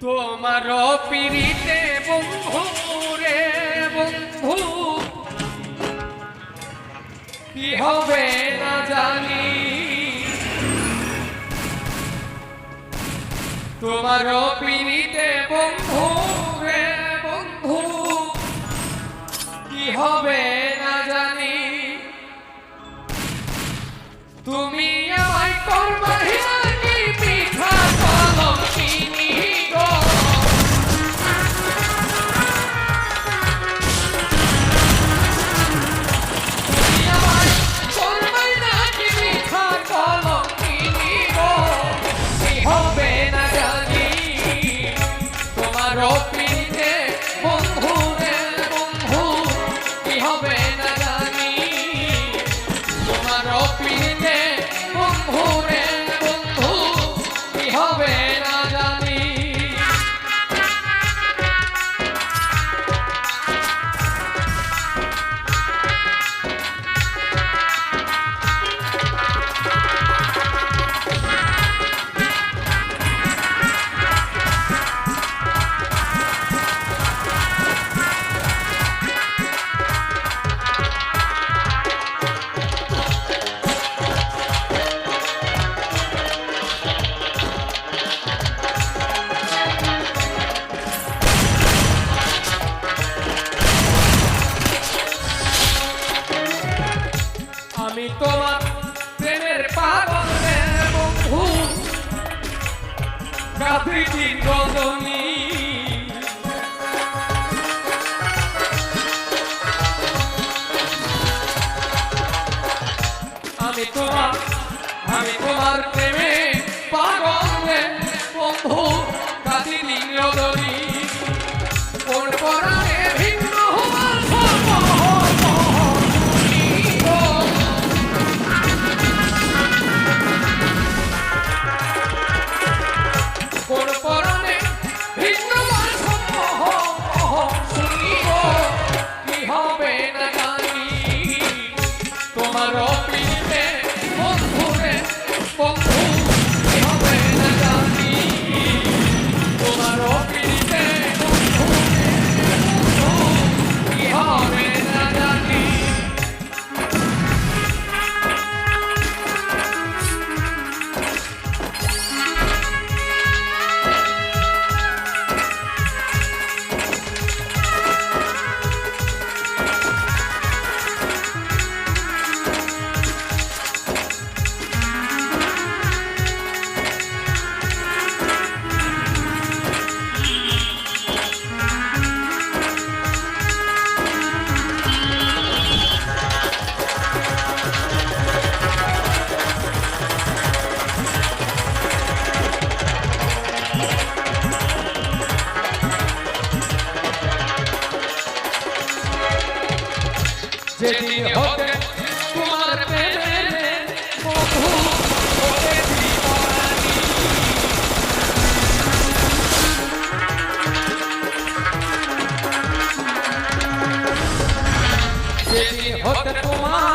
তোমার পিড়িতে বন্ধু রে বন্ধু কি হবে না জানি, তোমার পিড়িতে বন্ধু রে বন্ধু কি হবে না জানি, তুমি আমায় করবাই নাকি পিঠা কলঙ্কিনী গো, তুমি আমায় করবাই নাকি পিঠা কলঙ্কিনী গো, কি হবে না জানি, তোমার পিঠে বন্ধু রে বন্ধু কি হবে না জানি, তোমার পিঠে বন্ধু রে বন্ধু কি হবে না জানি। আমি তোমার প্রেমের পাগল রে বন্ধু, কাঁদি দিন রজনী, আমি তোমার প্রেমে পাগল রে বন্ধু, কাঁদি দিন রজনী, কোন পরাণে ভিন্ন হওয়ার কোন পরাণে ভিন্ন শুনিব, কি হবে না জানি, তোমার পিড়িতে বন্ধু রে বন্ধু কি হবে না জানি, তোমার পিড়িতে বন্ধু রে বন্ধু কি হবে না জানি। যেদিন হতে তোমার প্রেমে বন্ধু হতে দিবানি, যেদিন হতে তোমার